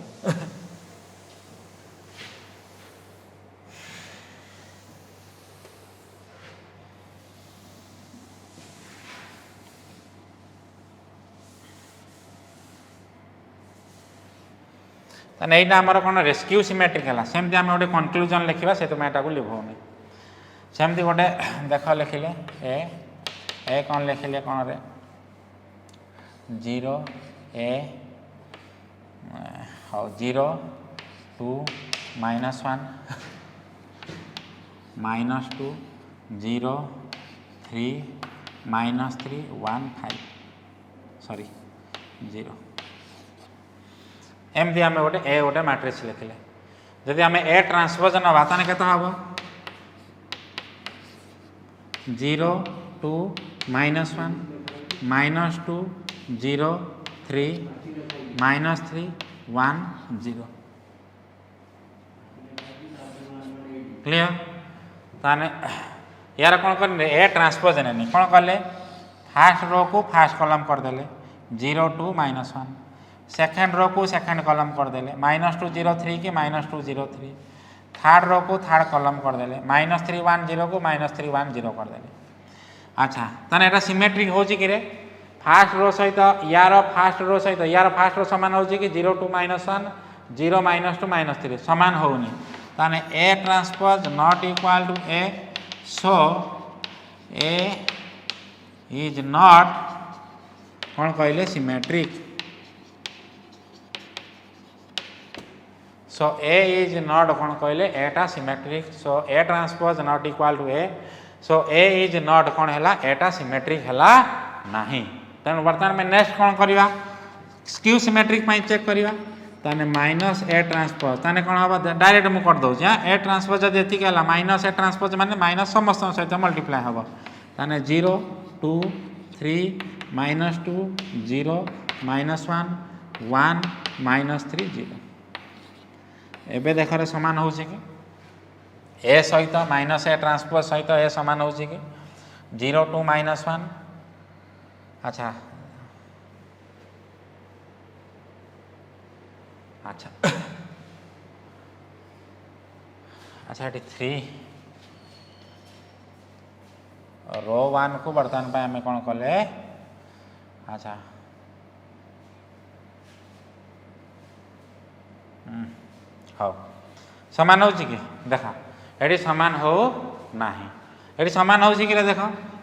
यहाँ आमर कौन रेस्क्यू सिमेट्रिक है सेमती आम गोटे कनक्लूजन लिखा से तुम यहाँ लिभौनी सेमती गोटे देख लिखिले ए कौन लिखिले कौन रे 0 ए हाँ 0 2 -1 -2 0 3 -3 1 5 सॉरी 0 एमती आम गोटे ए गोटे मैट्रिक्स लिखिले जदि आम ए ट्रांसपोज नवा ताने केते हबो 0 2 -1 -2 0 3 -3 1 0 क्लियर ताने यार कौन कर ए ट्रांसपोज नहीं कौन कले फास्ट रो को फास्ट कॉलम करदेले 0 2 -1 सेकेंड रो को सेकेंड कॉलम करदेले -2 0 3 की -2 0 3 थर्ड रो को थर्ड कॉलम करदेले -3 1 0 को -3 1 0 करदेले अच्छा ताने एटा सिमेट्रिक हो कि रे फास्ट रो सहित यार फास्ट रो सहित यार फास्ट रो सामान हो कि 0 2 -1 0 -2 -3 सामान होनी ताने A transpose not equal to A so A is not कौन कहले symmetric so A is not कौन कहले एटा symmetric so A transpose not equal to A so A is not कौन है एटा सिमेट्रिक है नहीं तेणु बर्तमान में नेक्स्ट कौन करवा स्क्यू सिमेट्रिक चेक करवा ताने माइनस ए ट्रांसपोज ताने कौन हम डायरेक्ट मुझे करदे ए ट्रांसपोज जब ये माइनस ए ट्रांसपोज माने माइनस समस्त सहित मल्टीप्लाई हम ताने 0 2 3 -2 0 -1 1 -3 0 एबे देख रे समान हो कि ए सहित माइनस ए ट्रांसपोज सहित ए समान हो कि 0 2 -1 अच्छा अच्छा अच्छा ये 3 रो 1 को बर्तमान पे आम कौन कले अच्छा हाँ सामान हो कि देख ये सामान हो ना ये सामान हो कि देख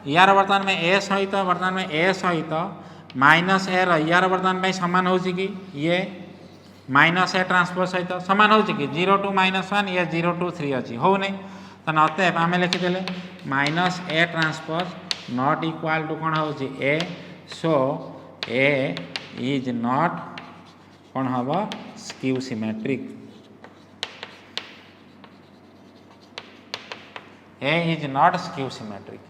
यार बर्तमान में ए सहित बर्तमान में ए सहित माइनस ए यार बर्तमान में सामान हो कि ये माइनस ए ट्रांसपोज सहित सामान हो कि 0 2 -1 ये 0 2 3 अच्छी हो नहीं तो अतएव आम लिखिदे minus A transpose not equal to कौन हो A so A is not कौन हम skew symmetric. A is not skew symmetric.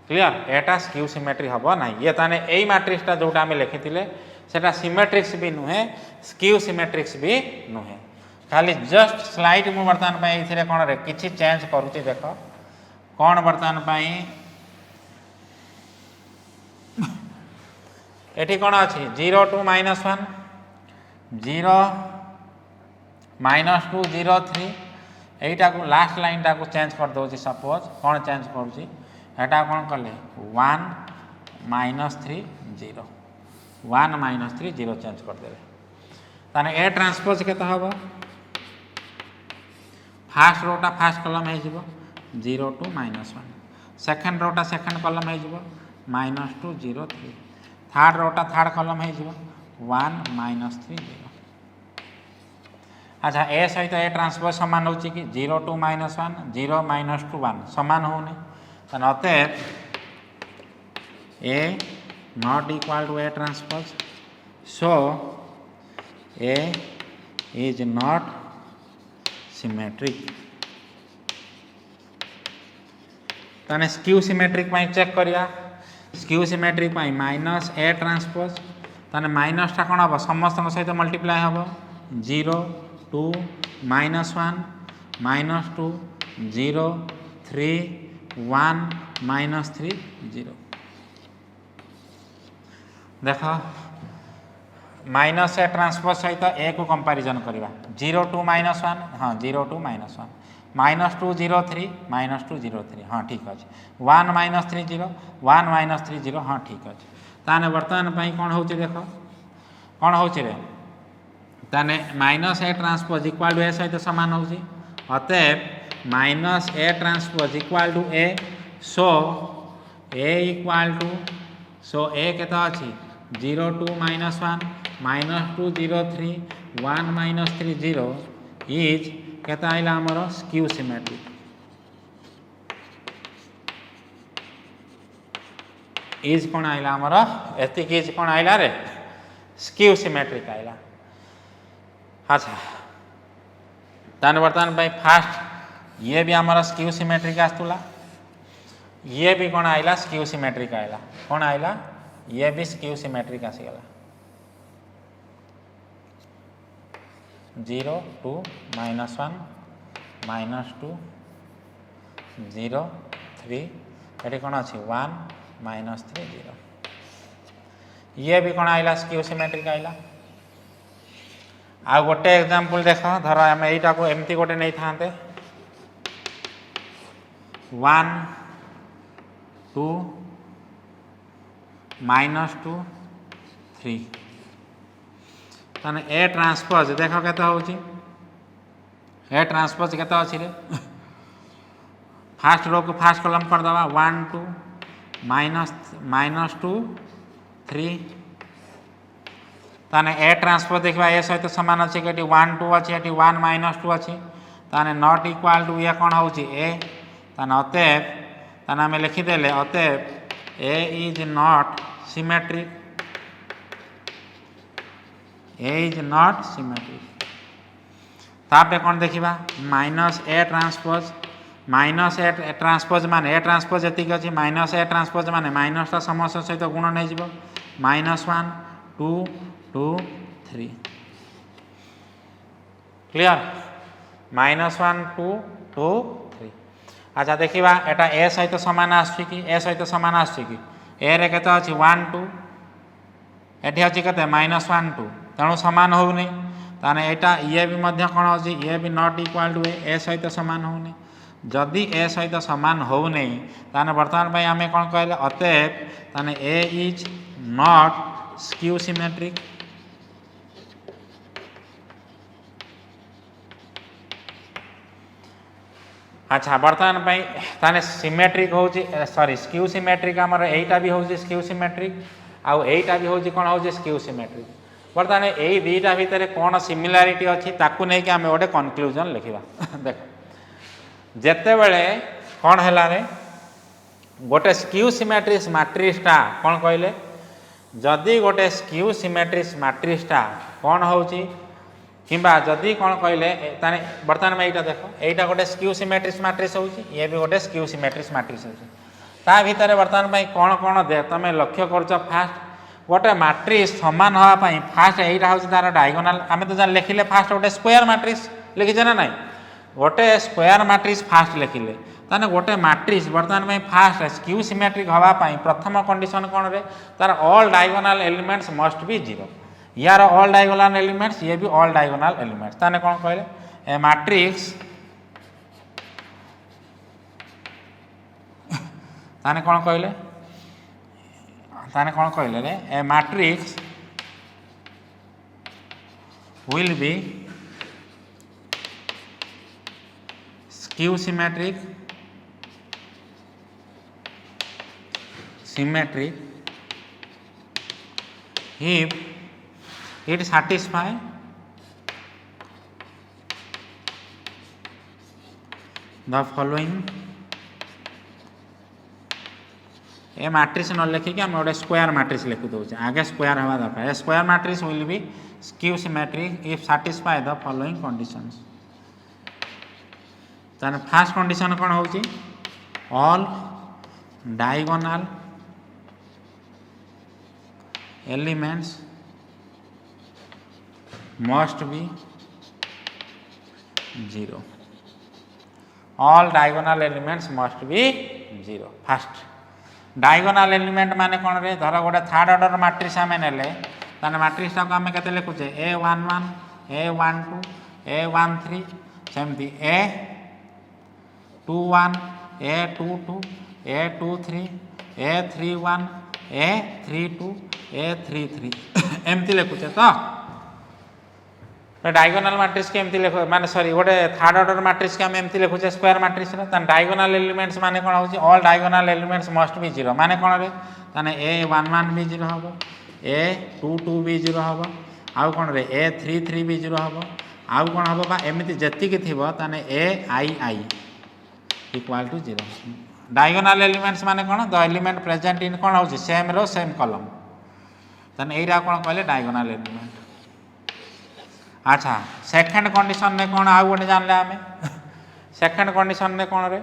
Clear एटा स्क्यू सिमेट्रिक हम ना ये ताने यही मैट्रिक्सटा जोटा आम लिखी सेटा सिमेट्रिक्स भी नुहे स्क्यू सिमेट्रिक्स भी नुहे खाली जस्ट स्लाइड मु बर्तमान ये कौन रे किसी चेंज करुच्ची देख कौन बर्तमान एटी कौन अच्छी 0 2 -1 0 -2 0 3 यहीटा को लास्ट लाइन टाक चेंज कर दूसरी सपोज कौन चेंज करुँचा कौन कले 1 -3 0 1 -3 0 चेंज करदे ताने ए ट्रांसपोज केते हम फास्ट रोटा फास्ट कलम हो 0 2 -1 सेकेंड रोटा सेकेंड कलम हो -2 0 3 थर्ड रोटा थर्ड कलम हो 1 -3 0। अच्छा ए सहित ए ट्रांसपोज सामान होची कि 0 2 -1 0 -2 1 सामान होने अतएव A not equal to A transpose so A is not symmetric. ताने स्क्यू सिमेट्रिक चेक करिया skew symmetric minus A transpose ताने माइनसटा कौन हम समस्त सहित मल्टीप्लाई हम 0 2 -1 -2 0 3 1 -3 0 देख माइनस ए ट्रांसपोज सहित ए को कंपैरिजन करवा 0 2 -1 हाँ 0 2 -1 -2 0 3 -2 0 3 हाँ ठीक अच्छे 1 -3 0 1 -3 0 हाँ ठीक अच्छे ताने बर्तमान कौन हो देख कौन हो ताने minus A transpose equal to A सहित सामान हो अतएव minus A transpose equal to A so A equal to so A केता अच्छी 0 2 -1 -2 0 3 1 -3 0 इज केता आइला हमर स्क्यू सिमेट्रिक इज कौन आइला हमर एतिक इज कौन आइला रे स्क्यू सिमेट्रिक आइला। अच्छा ताने बर्तमान फास्ट ये भी हमारा स्क्यू सिमेट्रिक आसतुला ये भी कौन आइला स्क्यू सिमेट्रिक आइला कौन आइला ये भी स्क्यू सिमेट्रिक आसीगला 0 2 -1 -2 0 3 ये कौन अच्छी 1 -3 0 ये भी कौन आइला स्क्यू सिमेट्रिक आइला। आ गोटे एग्जांपल देख धर आम यहीटा को एमती गोटे नहीं था 1 2 -2 3 ताने ए ट्रांसपोज देख केते होची ए ट्रांसपोज केते अछि रे फास्ट रो को फास्ट कॉलम कर दवा 1 2 -2 3 ताने ए ट्रांसपोज देखा ए सहित सामान अच्छे कि 1 2 अच्छी ये 1 -2 अच्छी ताने नॉट इक्वल टू ये कौन हो ए ताने अतएव ताने आम लिखिदेले अतएव A is not symmetric A is not symmetric. तापे कौन देखा माइनस ए ट्रांसपोज मान ए ट्रांसपोज एतिक अच्छी माइनस ए ट्रांसपोज मान माइनसटा समस्त सहित गुण नहीं -1 2 2 3 क्लियर -1 2 2 3। अच्छा देखा एटा ए सहित सामान आसुची कि ए सहित सामान आसुची कि ए रे केते अछि 1 2 एठी अछि केते -1 2 तेणु सामान होउनी ताने एटा ये भी मध्य कोन अछि ये भी नॉट इक्वल टू ए सहित सामान होउनी जदि ए सहित सामान होउनी ताने वर्तमान भाई आमे कोन कहले अतएव ताने A is not skew symmetric. अच्छा बर्तमान ताने सिमेट्रिक हो सॉरी स्क्यू सिमेट्रिक आमर एटा भी हो स्क्यू सिमेट्रिक आउ एटा भी हो कौन हो स्क्यू सिमेट्रिक बर्तमान यही दुईटा भितर कौन सिमिलारिटी अच्छी ताकू नहीं कि आम गोटे कनक्लूजन लिखा देख जिते बड़े कौन है रे गोटे स्क्यू सिमेट्रिक मैट्रिक्सटा कौन कहले जदि गोटे स्क्यू सिमेट्रिक मैट्रिक्सटा कौन होची किंबा जदि कौन कहले ताने बर्तमान में एटा देखो एटा गोटे स्क्यू सिमेट्रिक मैट्रिक्स होची ये भी गोटे स्क्यू सिमेट्रिक मैट्रिक्स होची ता भीतर बर्तमान में कौन कौन दे तमे लक्ष्य करछ फास्ट गोटे मैट्रिक्स समान हवा पई फास्ट एटा होची तार डायगोनल आमे तो जान लिखिले फास्ट गोटे स्क्वायर मैट्रिक्स लिखिछ ना नाही गोटे स्क्वायर मैट्रिक्स फास्ट लिखिले ताने गोटे मैट्रिक्स बर्तमान में फास्ट स्क्यू सिमेट्रिक हवा पई प्रथम कंडीशन कौन रे तार all diagonal elements must be 0 यार ऑल डायगोनल एलिमेंट्स ये भी ऑल डायगोनल एलिमेंट्स ताने कौन कहले ए मैट्रिक्स ताने कौन कहले रे a matrix will be skew symmetric if it satisfy the following a matrix न लिखिक आम गोटे स्क्वायर मैट्रिक्स लिखि दौचे आगे स्क्वायर हवा दरकार square matrix will be skew symmetric if satisfy the following conditions ताने फर्स्ट कंडीशन कौन होची all diagonal elements must be 0 all diagonal elements must be 0 first diagonal element माने कौन रे धर गोटे थर्ड ऑर्डर मैट्रिक्स आम ने ताने मैट्रिक्स आम के लिखुचे A11 A12 A13 सेमती A21 A22 A23 A31 A32 A33 एमती लिखुचे तो डायगोनल मैट्रिक्स के एमती लिखु माने सॉरी गोटे थर्ड ऑर्डर मैट्रिक्स के हम एमती लिखुचे स्क्वायर मैट्रिक्स रे तान डायगोनल एलिमेंट्स माने कोन होची all diagonal elements must be 0 माने कोन रे ताने A11 भी 0 हबो A22 भी 0 हबो आउ कोन रे A33 भी 0 हबो आउ कोन हबो बा एमिति जति के थिबो ताने AII equal to 0 diagonal elements माने कोन द एलिमेंट प्रेजेंट इन कोन होची सेम रो सेम कॉलम ताने एरा कोन कहले डायगोनल एलिमेंट अच्छा सेकंड कंडीशन ने कौन आउ गोटे जानले आमे सेकंड कंडीशन ने कौन रे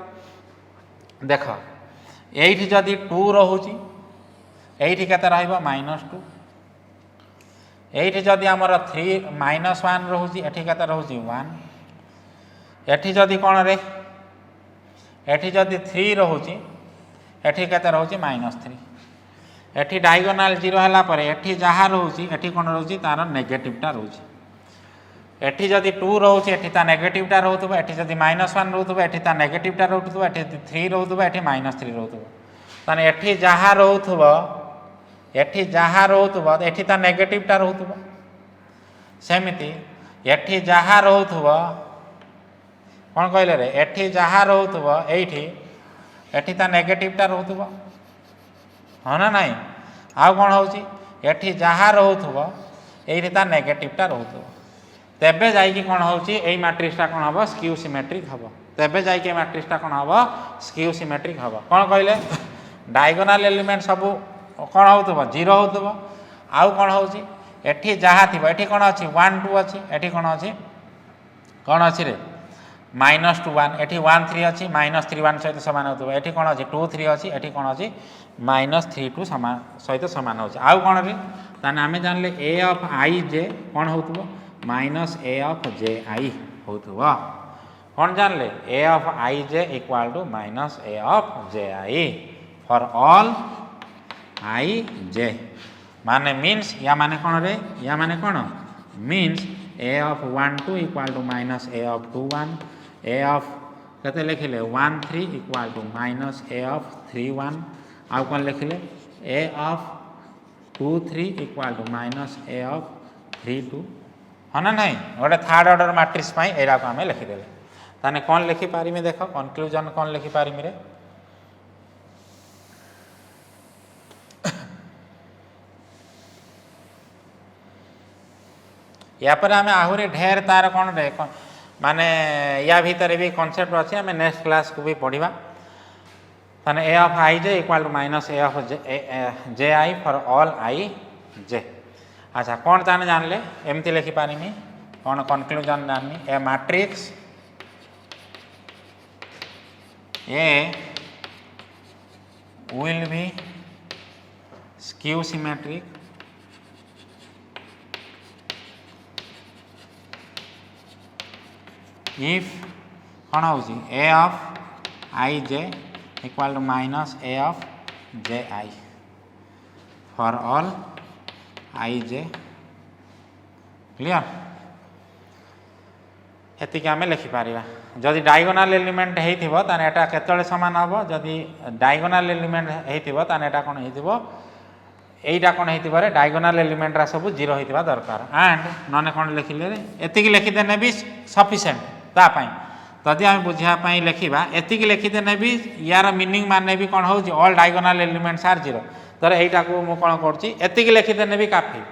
देख एठी जदि 2 रहूची एठी केते रहइबो -2 एठी जदि हमर 3 -1 रहूची एठी केते रहूची 1 एठी जदि कौन रे एठी जदि 3 रहूची एठी केते रहूची -3 एठी डायगोनल 0 हला परे एठी जहा रहूची एठी कोन रहूची तार नेगेटिव टा रहूची एठी जदि 2 रोचे एठी ता नेगेटिव टा रहउतबो एठी जदि -1 रहउतबो एठी ता नेगेटिव टा रहउतबो एठी 3 रहउतबो एठी -3 रहउतबो ताने एठी जहा रहउतबो एठी ता नेगेटिव टा रहउतबो सेमिति एठी जहा रहउतबो कोन कहले रे एठी जहा रहउतबो एठी ता नेगेटिव टा रहउतबो ह ना नाही आ कोन होउची एठी जहा रहउतबो एठी ता नेगेटिव टा रहउतबो तेबे जाइकी कौन होची एई मैट्रिक्सटा कौन हबो स्क्यू सिमेट्रिक हबो तेबे जाइकी मैट्रिक्सटा कौन हबो स्क्यू सिमेट्रिक हबो कौन कहले डायगोनल एलिमेंट सब कौन होतबो 0 होतबो आउ कौन होची एठी जहा थिबो एठी कौन अछि 1 2 अछि एठी कौन अछि रे -2 1 एठी 1 3 अछि -3 1 सहित समान होतबो एठी कौन अछि 2 3 अछि एठी कौन अछि -3 2 समान सहित समान होछि आउ कौन रे ताने हमें जानले a ऑफ i j कौन होतबो -a of ji होतबो कौन जानले a of i j equal to -a of ji for all i j माने मीन्स या माने कौन रे या माने कौन means a of 1 2 equal to -a of 2 1 a of कते लिखिले 1 3 इक्वल टू -a of 3 1 आउ कौन लिखिले a of 2 3 equal to -a of 3 2 हाँ ना नहीं गोटे थर्ड ऑर्डर मैट्रिक्स पाई एरा को हमें लिखिदे ताने कौन लिखि पारिमी देख कंक्लूजन कौन लिखि पारिमी रे या पर हमें आहुरी ढेर तार कौन रे माने या भीतर भी कॉन्सेप्ट अच्छे हमें नेक्स्ट क्लास को भी पढ़ा ताने A of i j equal to minus A of j i for all i j. अच्छा कौन ताने जानले एमती लिखि पारिमी कौन कंक्लूजन जाननी a matrix A will be skew symmetric if कौन हो a of I j equal to minus a of j I for all I j clear एतिक आम लिखिपर जदि डायगोनाल एलिमेंट हो एटा केतले सामान हम जदि डायगोनाल एलिमेंट होता एटा कौन होटा कौन हो डायगोनाल एलिमेंट सब जीरो होता दरकार एंड नने कौन लिखिले एतिक लिखिदेने भी सफिशिएंट तापाई जदि आम बुझापी लिखा एतिक लिखिदेने भी यार मीनिंग माने भी कौन हो all diagonal elements are zero तर यहीटा को मुझे कौन करुँच लिखिदेने भी काफी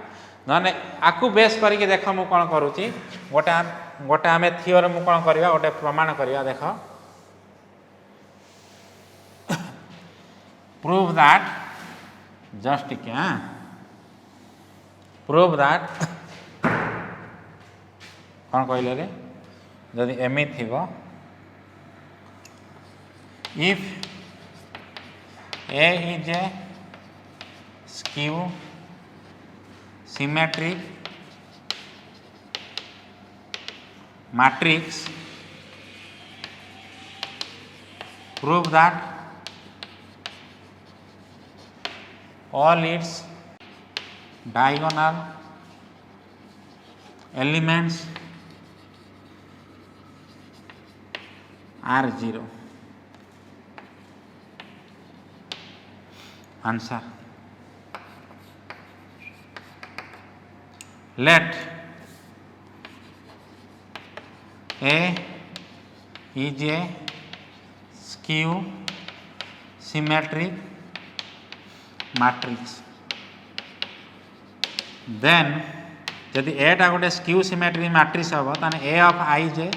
नने आकु बेस करके देख मु कौन करुँची गोटे गोटे आम थियोरम कौन करवा गोटे प्रमाण करवा देख प्रूव दैट जस्ट टिके प्रूव दैट कौन कहले रे जदि एमी थिबो if A is a skew symmetric matrix prove that all its diagonal elements are zero answer let A is a skew symmetric matrix then यदि एटा गोटे स्क्यू सिमेट्रिक मैट्रिक्स हम ताने A of i j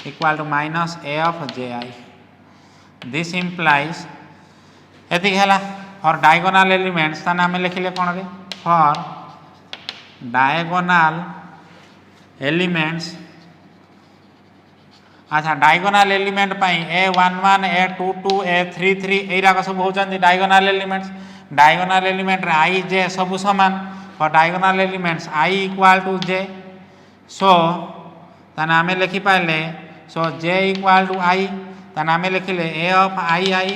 equal to minus A of j i this implies एति है for diagonal elements ताने आम लिखिले कौन रे फॉर डायगोनाल एलिमेंट्स अच्छा diagonal element A11 A22 A33 यहीराक सब होती diagonal elements diagonal element i j सब सामान for diagonal elements i equal to j so ताने आम लिखिपारे सो जे इक्वल टू आई ताने आम लिखिले A of i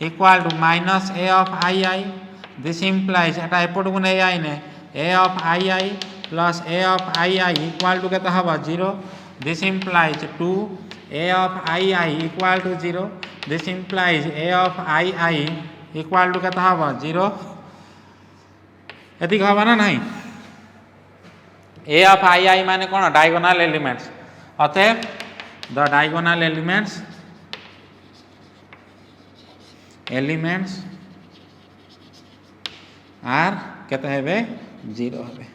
equal to minus A of i this implies एटा एपट को नहीं आईने A of i plus A of i equal to के हम zero this implies 2 A of i equal to zero this implies A of i equal to के हम zero एति हम ना नहीं ए ऑफ आई माने कौन डायगोनाल एलिमेंट्स अतएव द डायगोनाल एलिमेंट्स आर केते हेबे जीरो हेबे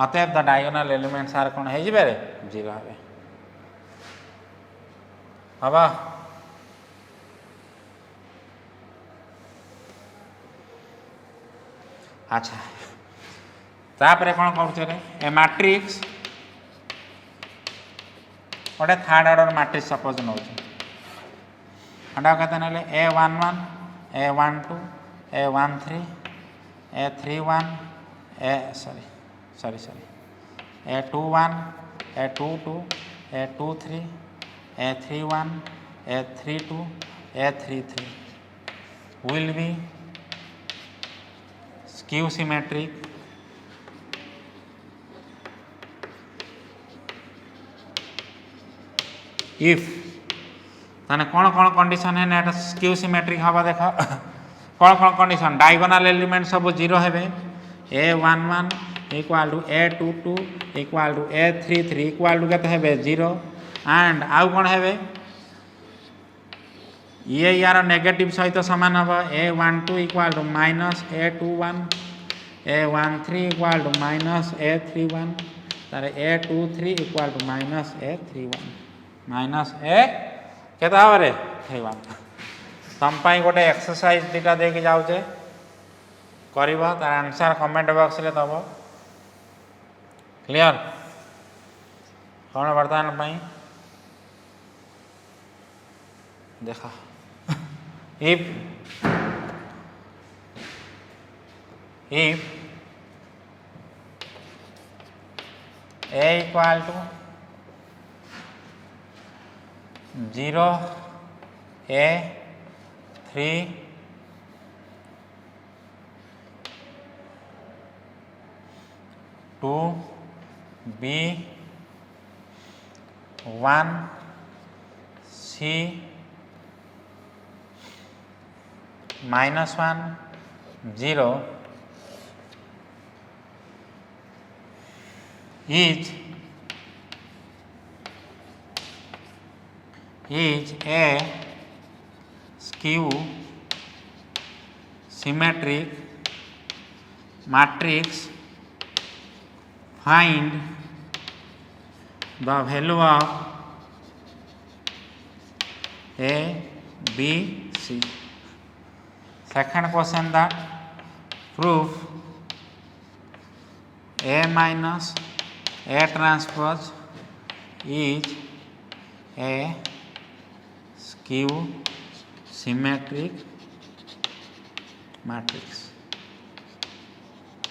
अतएव द डायगोनाल एलिमेंट्स आर कौन है जीरो हेबे हवा अच्छा तापरे कौन करुचे ए मैट्रिक्स गोटे थर्ड ऑर्डर मैट्रिक्स सपोज नौ एटा कहते ना A11 A12 A13 A31 A21 A22 A23 A31 A32 A33 will be skew symmetric if ताने कौन कौन कंडीशन है ना स्क्यू सिमेट्रिक हवा देख कौन कौन कंडीशन डायगोनाल एलिमेंट सब जीरो हेबे A11 equal to A22 equal to A33 equal to केते हेबे जीरो एंड आउ कौन हेबे ये यार नेगेटिव सहित सामान हम A12 equal to minus A21 A13 equal to minus A31 तार A23 equal to minus A31 minus A केता हवे रे 31 तुम गोटे एक्सरसाइज दुटा देके जाऊे कर तार आंसर कमेंट बॉक्स रे दब क्लियर कौन बर्तमान देखा if a equal to 0 a 3 2 b 1 c -1 0 is a skew symmetric matrix. Find the value of a b c. Second question that proof a minus a transpose is a skew symmetric matrix.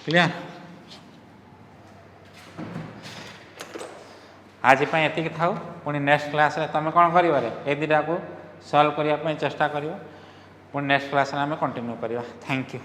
Clear? आज ये थाउ पुणी next class तुम कौन कर ए दुटा को solve करने चेष्टा कर पुणी नेक्स्ट क्लास आम कंटिन्यू करवा। Thank you.